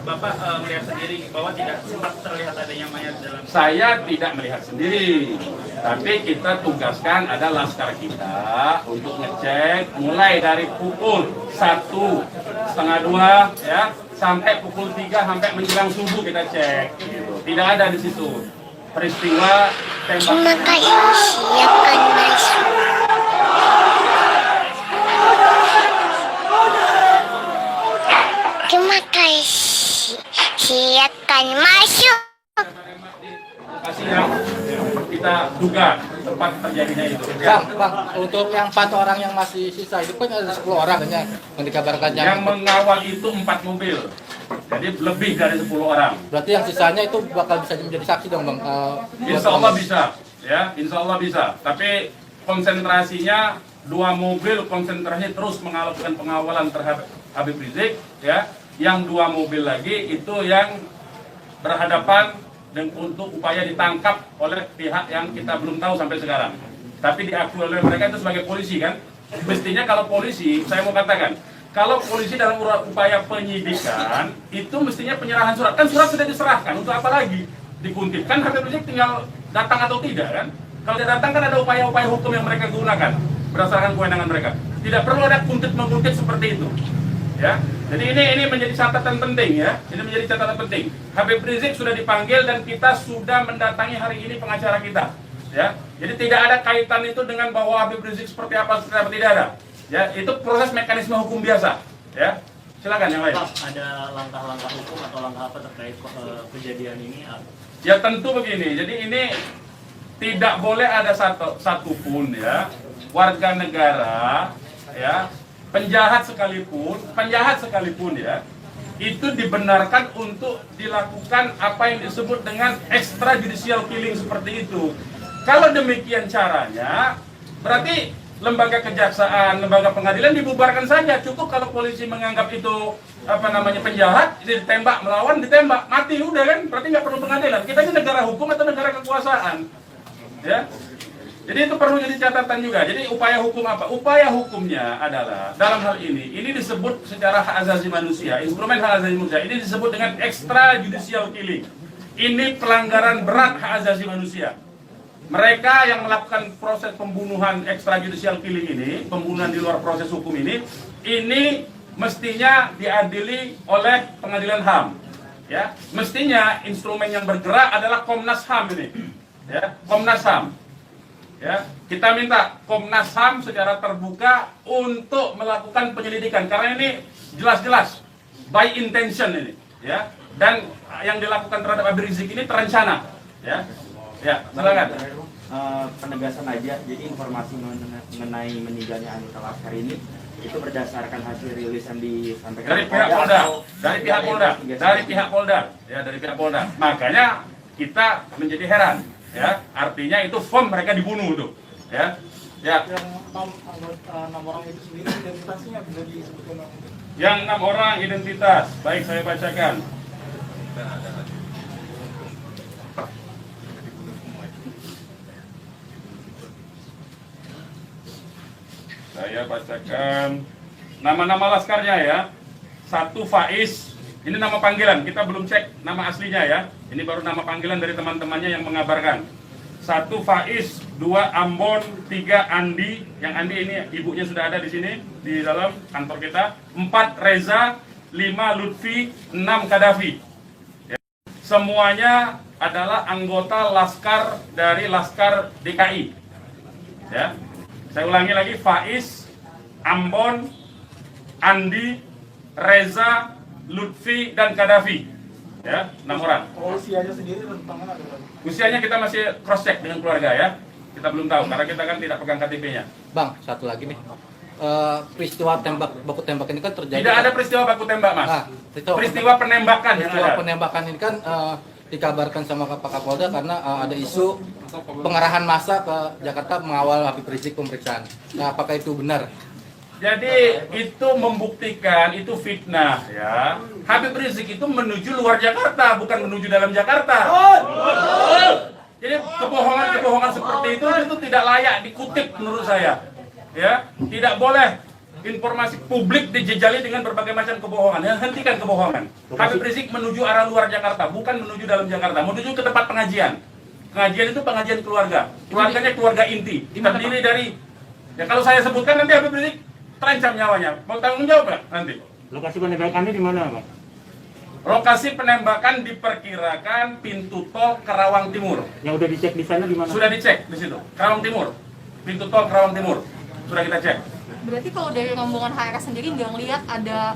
Bapak melihat sendiri bahwa tidak sempat terlihat adanya mayat dalam. Saya tidak melihat sendiri, tapi kita tugaskan ada laskar kita untuk ngecek mulai dari pukul 1:30 ya sampai pukul 3 sampai menjelang subuh kita cek. Gitu. Tidak ada di situ peristiwa tembak. Maka siapkan masuk. Terima kasih. Siapkan masuk. Lokasi yang kita duga tempat terjadinya itu. Bang, untuk yang 4 orang yang masih sisa itu kan ada 10 orang yang dikabarkan Yang mengawal itu 4 mobil. Jadi lebih dari 10 orang. berarti yang sisanya itu bakal bisa menjadi saksi dong, Bang. Insya Allah bisa, ya, insya Allah bisa. Tapi konsentrasinya 2 mobil konsentrasi terus melakukan pengawalan terhadap Habib Rizik, ya. Yang 2 mobil lagi itu yang berhadapan dan untuk upaya ditangkap oleh pihak yang kita belum tahu sampai sekarang. Tapi diakui oleh mereka itu sebagai polisi kan. Mestinya kalau polisi, saya mau katakan, kalau polisi dalam upaya penyidikan itu mestinya penyerahan surat. Kan surat sudah diserahkan, untuk apa lagi dikuntit? Kan Habib Rizik tinggal datang atau tidak kan? Kalau dia datang kan ada upaya-upaya hukum yang mereka gunakan berdasarkan kewenangan mereka. Tidak perlu ada kuntit-mengkuntit seperti itu. Ya, jadi ini menjadi catatan penting ya. Ini menjadi catatan penting. Habib Rizik sudah dipanggil dan kita sudah mendatangi hari ini pengacara kita. Ya, jadi tidak ada kaitan itu dengan bahwa Habib Rizik seperti apa tidak ada. Ya, itu proses mekanisme hukum biasa. Ya, silakan yang lain. Ada langkah-langkah hukum atau langkah apa terkait kejadian ini? Ya tentu begini. Jadi ini tidak boleh ada satupun ya warga negara ya. Penjahat sekalipun ya, itu dibenarkan untuk dilakukan apa yang disebut dengan extrajudicial killing seperti itu. Kalau demikian caranya, berarti lembaga kejaksaan, lembaga pengadilan dibubarkan saja. Cukup kalau polisi menganggap itu penjahat, ditembak, melawan, ditembak, mati udah kan? Berarti nggak perlu pengadilan. Kita ini negara hukum atau negara kekuasaan, ya. Jadi itu perlu jadi catatan juga. Jadi upaya hukum apa? Upaya hukumnya adalah dalam hal ini disebut secara hak asasi manusia, instrumen hak asasi manusia. Ini disebut dengan extrajudicial killing. Ini pelanggaran berat hak asasi manusia. Mereka yang melakukan proses pembunuhan extrajudicial killing ini, pembunuhan di luar proses hukum ini mestinya diadili oleh pengadilan HAM. Ya, mestinya instrumen yang bergerak adalah Komnas HAM ini. Ya, Komnas HAM. Ya, kita minta Komnas HAM secara terbuka untuk melakukan penyelidikan karena ini jelas-jelas by intention ini, ya. Dan yang dilakukan terhadap Habib Rizik ini terencana, ya. Ya, silakan. Penegasan aja, jadi informasi mengenai meninggalnya anggota laskar ini itu berdasarkan hasil rilis yang disampaikan dari pihak Polda, dari pihak Polda. Makanya kita menjadi heran. Ya, artinya itu firm mereka dibunuh tuh, ya. Ya. Yang 6 orang itu sendiri identitasnya bisa disebutkan? Yang 6 orang identitas, baik saya bacakan. Saya bacakan nama-nama laskarnya ya. 1 Faiz. Ini nama panggilan, kita belum cek nama aslinya ya. Ini baru nama panggilan dari teman-temannya yang mengabarkan. 1 Faiz, 2 Ambon, 3 Andi. Yang Andi ini ibunya sudah ada di sini di dalam kantor kita. 4 Reza, 5 Lutfi, 6 Kadafi. Ya. Semuanya adalah anggota laskar dari Laskar DKI. Ya. Saya ulangi lagi, Faiz, Ambon, Andi, Reza, Lutfi dan Kadafi, ya, 6 orang. Usianya sendiri rentangan ada? Usianya kita masih cross check dengan keluarga ya. Kita belum tahu karena kita kan tidak pegang KTP-nya. Bang, satu lagi nih. Peristiwa baku tembak ini kan terjadi. Tidak ada peristiwa baku tembak, Mas. Peristiwa penembakan yang ada. Penembakan ini kan dikabarkan sama Pak Kapolda karena ada isu pengerahan massa ke Jakarta mengawal Habib Rizik pemeriksaan. Nah, apakah itu benar? Jadi itu membuktikan itu fitnah ya. Habib Rizik itu menuju luar Jakarta, bukan menuju dalam Jakarta. Jadi kebohongan-kebohongan seperti itu tidak layak dikutip menurut saya. Ya, tidak boleh informasi publik dijejali dengan berbagai macam kebohongan. Ya, hentikan kebohongan. Habib Rizik menuju arah luar Jakarta, bukan menuju dalam Jakarta, menuju ke tempat pengajian. Pengajian itu pengajian keluarga. Keluarganya keluarga inti. Terdiri dari, ya kalau saya sebutkan nanti Habib Rizik terancam nyawanya. Mau tanggung jawab nggak nanti? Lokasi penembakannya di mana, Bang? Lokasi penembakan diperkirakan pintu tol Kerawang Timur. Yang udah dicek di sana di mana? Sudah dicek di situ, Kerawang Timur. Pintu tol Kerawang Timur. Sudah kita cek. Berarti kalau dari rombongan HRS sendiri nggak ngelihat ada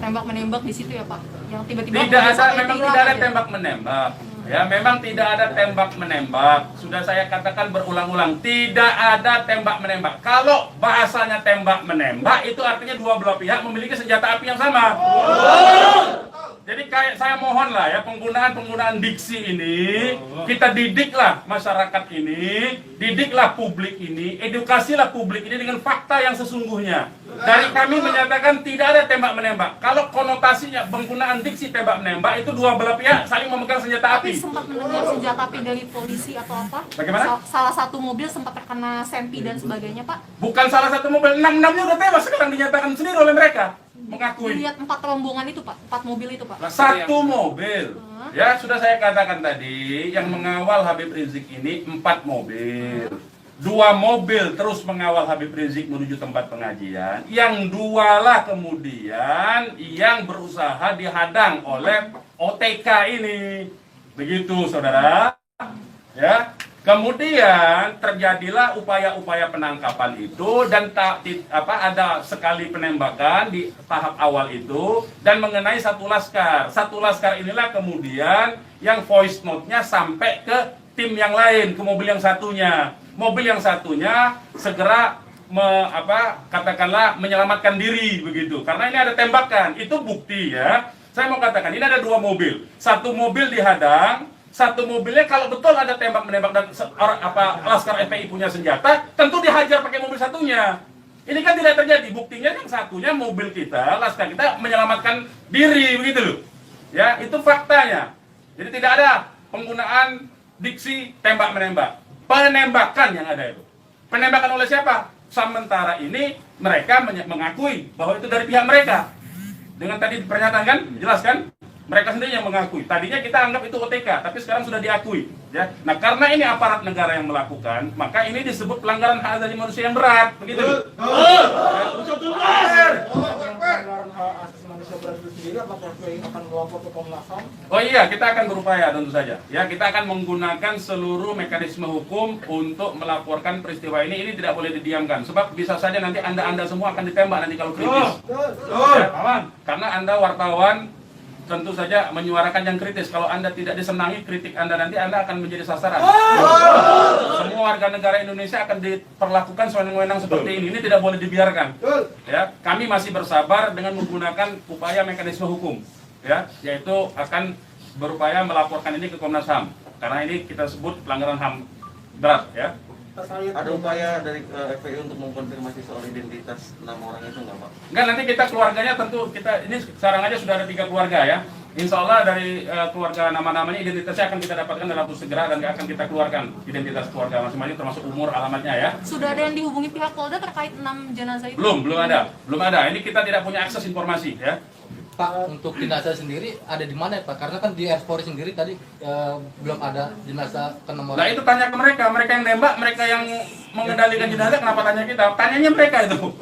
tembak-menembak di situ ya Pak? Yang tiba-tiba Tidak ada, sampai memang hilang tidak ada aja. tembak-menembak. Ya, memang tidak ada tembak-menembak. Sudah saya katakan berulang-ulang, tidak ada tembak-menembak. Kalau bahasanya tembak-menembak, itu artinya dua belah pihak memiliki senjata api yang sama. Jadi kayak saya mohon lah ya, penggunaan diksi ini, kita didiklah masyarakat ini, didiklah publik ini, edukasilah publik ini dengan fakta yang sesungguhnya. Dari kami menyatakan tidak ada tembak-menembak. Kalau konotasinya penggunaan diksi tembak-menembak, itu dua belah pihak saling memegang senjata Tapi api. sempat mendengar senjata api dari polisi atau apa? Bagaimana? Salah satu mobil sempat terkena sempi dan sebagainya Pak. Bukan salah satu mobil, 6-6-nya udah tewas sekarang dinyatakan sendiri oleh mereka. Mengakui. Dilihat 4 rombongan itu Pak, 4 mobil itu Pak. Satu mobil. Ya, sudah saya katakan tadi, yang mengawal Habib Rizik ini 4 mobil. 2 mobil terus mengawal Habib Rizik menuju tempat pengajian. Yang 2 lah kemudian yang berusaha dihadang oleh OTK ini. Begitu, saudara. Ya. Kemudian terjadilah upaya-upaya penangkapan itu dan ada sekali penembakan di tahap awal itu dan mengenai satu laskar. Satu laskar inilah kemudian yang voice note-nya sampai ke tim yang lain, ke mobil yang satunya. Mobil yang satunya segera katakanlah menyelamatkan diri begitu. Karena ini ada tembakan, itu bukti ya. Saya mau katakan ini ada 2 mobil. Satu mobil dihadang, satu mobilnya kalau betul ada tembak-menembak dan laskar FPI punya senjata, tentu dihajar pakai mobil satunya. Ini kan tidak terjadi. Buktinya yang satunya mobil kita, laskar kita menyelamatkan diri begitu loh. Ya, itu faktanya. Jadi tidak ada penggunaan diksi tembak-menembak. Penembakan yang ada itu. Penembakan oleh siapa? Sementara ini mereka mengakui bahwa itu dari pihak mereka. Dengan tadi pernyataan kan, jelas kan? Mereka sendiri yang mengakui. Tadinya kita anggap itu OTK, tapi sekarang sudah diakui. Ya. Nah, karena ini aparat negara yang melakukan, maka ini disebut pelanggaran hak asasi manusia yang berat. Begitu. Pelanggaran hak asasi manusia berat itu sendiri, apakah FPI akan melapor ke Komnas HAM? Oh iya, kita akan berupaya tentu saja. Ya, kita akan menggunakan seluruh mekanisme hukum untuk melaporkan peristiwa ini. Ini tidak boleh didiamkan. Sebab bisa saja nanti Anda semua akan ditembak nanti kalau kritis. Ya, aman. Karena Anda wartawan tentu saja menyuarakan yang kritis. Kalau Anda tidak disenangi kritik Anda nanti, Anda akan menjadi sasaran. Semua warga negara Indonesia akan diperlakukan sewenang-wenang seperti ini. Ini tidak boleh dibiarkan. Ya, kami masih bersabar dengan menggunakan upaya mekanisme hukum. Ya, yaitu akan berupaya melaporkan ini ke Komnas HAM. Karena ini kita sebut pelanggaran HAM berat. Ya. Ada upaya dari FPI untuk mengkonfirmasi soal identitas 6 orang itu nggak Pak? Enggak, nanti kita keluarganya tentu ini sekarang aja sudah ada 3 keluarga ya. Insya Allah dari keluarga nama-namanya identitasnya akan kita dapatkan dalam waktu segera dan akan kita keluarkan identitas keluarga masing-masing termasuk umur, alamatnya ya. Sudah ada yang dihubungi pihak Polda terkait 6 jenazah itu? Belum ada. Ini kita tidak punya akses informasi ya. Pak, untuk jenazah sendiri ada di mana ya Pak? Karena kan di Airport sendiri tadi belum ada jenazah ke nomor. Nah itu tanya ke mereka yang nembak, mereka yang mengendalikan jenazah, kenapa tanya kita? Tanyanya mereka itu.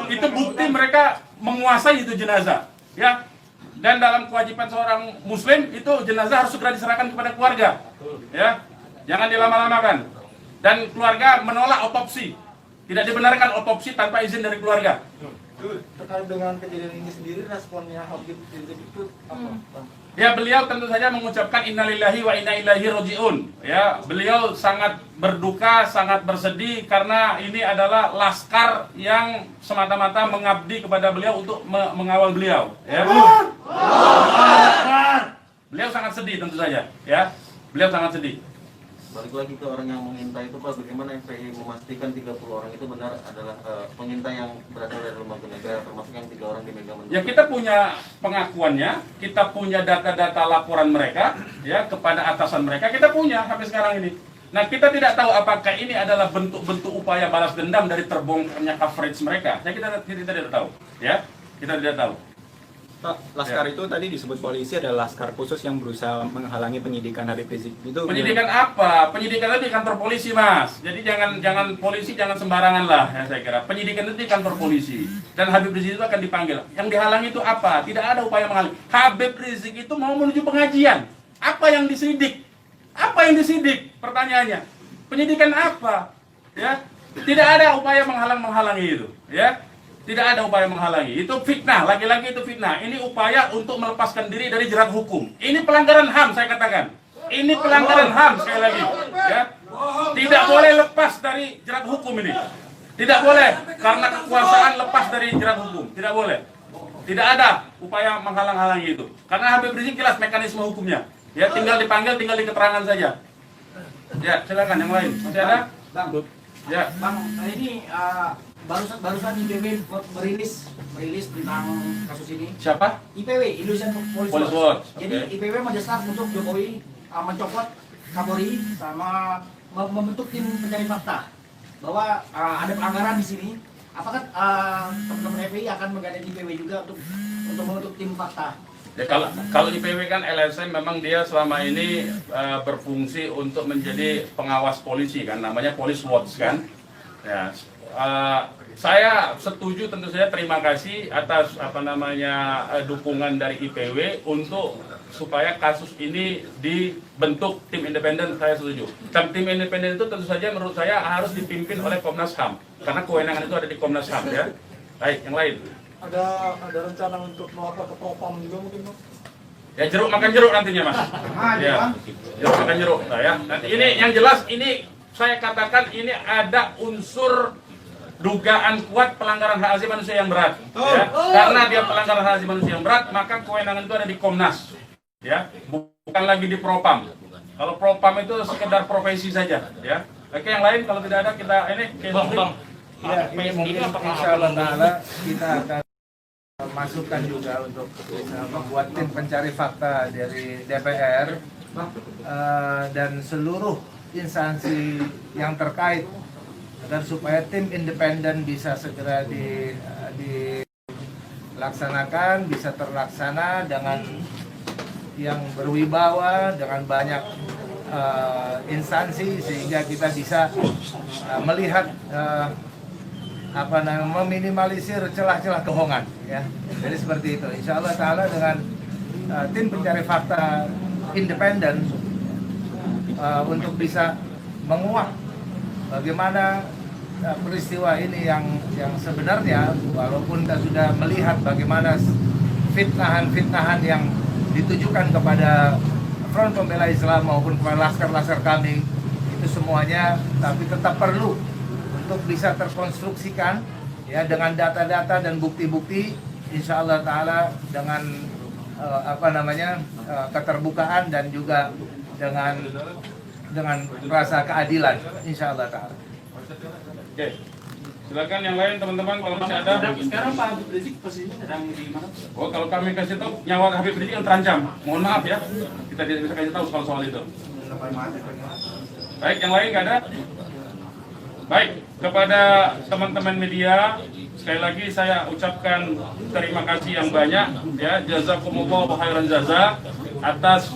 Itu bukti mereka menguasai itu jenazah, ya. Dan dalam kewajiban seorang Muslim itu jenazah harus segera diserahkan kepada keluarga, ya. Jangan dilama-lamakan. Dan keluarga menolak otopsi, tidak dibenarkan otopsi tanpa izin dari keluarga. Terkait dengan kejadian ini sendiri, responnya Habib Rizik itu apa? Ya, beliau tentu saja mengucapkan innalillahi wa inna ilaihi rajiun. Ya, beliau sangat berduka, sangat bersedih karena ini adalah laskar yang semata-mata mengabdi kepada beliau untuk mengawal beliau. Ya. Beliau sangat sedih tentu saja. Ya, beliau sangat sedih. Balik lagi ke orang yang mengintai itu Pak, bagaimana FPI memastikan 30 orang itu benar adalah pengintai yang berasal dari lembaga negara, termasuk yang 3 orang di Mega Mendikbud? Ya, kita punya pengakuannya, kita punya data-data laporan mereka ya kepada atasan mereka, kita punya sampai sekarang ini. Nah, kita tidak tahu apakah ini adalah bentuk-bentuk upaya balas dendam dari terbongkarnya coverage mereka. Kita tidak tahu, ya. Kita tidak tahu. Pak, Laskar itu tadi disebut polisi adalah laskar khusus yang berusaha menghalangi penyidikan Habib Rizik. Itu Penyidikan apa? Penyidikan itu di kantor polisi, Mas. Jadi jangan polisi jangan sembarangan lah, ya saya kira. Penyidikan itu di kantor polisi. Dan Habib Rizik itu akan dipanggil. Yang dihalangi itu apa? Tidak ada upaya menghalangi. Habib Rizik itu mau menuju pengajian. Apa yang disidik? Apa yang disidik? Pertanyaannya. Penyidikan apa? Ya. Tidak ada upaya menghalangi itu, ya. Tidak ada upaya menghalangi. Itu fitnah, lagi-lagi itu fitnah. Ini upaya untuk melepaskan diri dari jerat hukum. Ini pelanggaran HAM, saya katakan. Ini pelanggaran HAM, sekali lagi. Ya. Tidak boleh lepas dari jerat hukum ini. Tidak boleh, karena kekuasaan lepas dari jerat hukum. Tidak boleh. Tidak ada upaya menghalang-halangi itu. Karena Habib Rizik jelas mekanisme hukumnya. Ya, tinggal dipanggil, tinggal diketerangan saja. Ya, silakan yang lain. Masih ada? Bang, Ya. Bang, ini barusan IPW merilis tentang kasus ini. Siapa? IPW, Indonesian Police Police Watch. Watch, Jadi oke. IPW mendesak untuk Jokowi mencopot Kapolri sama membentuk tim pencari fakta bahwa ada pelanggaran di sini. Apakah teman-teman FPI akan menggandeng IPW juga untuk membentuk tim fakta? Ya, kalau IPW kan LSM memang dia selama ini berfungsi untuk menjadi pengawas polisi kan, namanya Police Watch kan. Ya, saya setuju, tentu saja terima kasih atas dukungan dari IPW untuk supaya kasus ini dibentuk tim independen. Saya setuju. Dan tim independen itu tentu saja menurut saya harus dipimpin oleh Komnas HAM karena kewenangan itu ada di Komnas HAM ya. Baik, yang lain. Ada rencana untuk melapor ke Propam juga mungkin, Bang? Ya, jeruk makan jeruk nantinya, Mas. Ya, jeruk makan jeruk. Nah, ya. Nanti ini yang jelas ini saya katakan ini ada unsur dugaan kuat pelanggaran hak asasi manusia yang berat. Ya. Karena dia pelanggaran hak asasi manusia yang berat, maka kewenangan itu ada di Komnas. Ya, bukan lagi di Propam. Kalau Propam itu sekedar profesi saja. Ya. Oke, yang lain kalau tidak ada kita ini. Bang. Ya, ini mungkin insya Allah Ta'ala kita akan masukkan juga untuk membuat tim pencari fakta dari DPR dan seluruh instansi yang terkait agar supaya tim independen bisa segera dilaksanakan, bisa terlaksana dengan yang berwibawa, dengan banyak instansi sehingga kita bisa melihat meminimalisir celah-celah kebohongan ya. Jadi seperti itu. Insya Allah Ta'ala dengan tim pencari fakta independen untuk bisa menguak bagaimana peristiwa ini yang sebenarnya, walaupun kita sudah melihat bagaimana fitnahan-fitnahan yang ditujukan kepada Front Pembela Islam maupun kepada laskar-laskar kami, itu semuanya tapi tetap perlu untuk bisa terkonstruksikan ya dengan data-data dan bukti-bukti, insya Allah Ta'ala dengan keterbukaan dan juga dengan rasa keadilan, insya Allah Ta'ala. Oke, silakan yang lain teman-teman kalau masih ada. Sekarang Pak Habib Rizik posisinya sedang di mana? Oh, kalau kami kasih tahu nyawa Habib Rizik yang terancam. Mohon maaf ya, kita tidak bisa kasih tahu soal itu. Baik, yang lain nggak ada? Baik, kepada teman-teman media, sekali lagi saya ucapkan terima kasih yang banyak ya, jazakumullah khairan jaza atas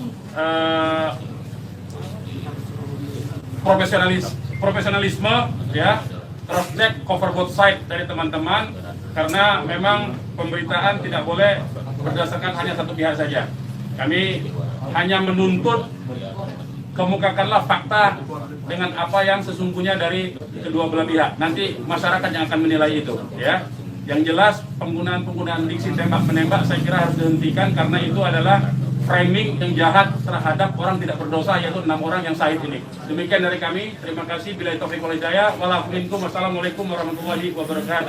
profesionalisme ya, cross check cover both side dari teman-teman, karena memang pemberitaan tidak boleh berdasarkan hanya satu pihak saja. Kami hanya menuntut kemukakanlah fakta dengan apa yang sesungguhnya dari kedua belah pihak. Nanti masyarakat yang akan menilai itu ya. Yang jelas penggunaan diksi tembak-menembak saya kira harus dihentikan, karena itu adalah framing yang jahat terhadap orang tidak berdosa, yaitu 6 orang yang syahid ini. Demikian dari kami, terima kasih. Billahi taufiq wal hidayah. Wassalamualaikum warahmatullahi wabarakatuh.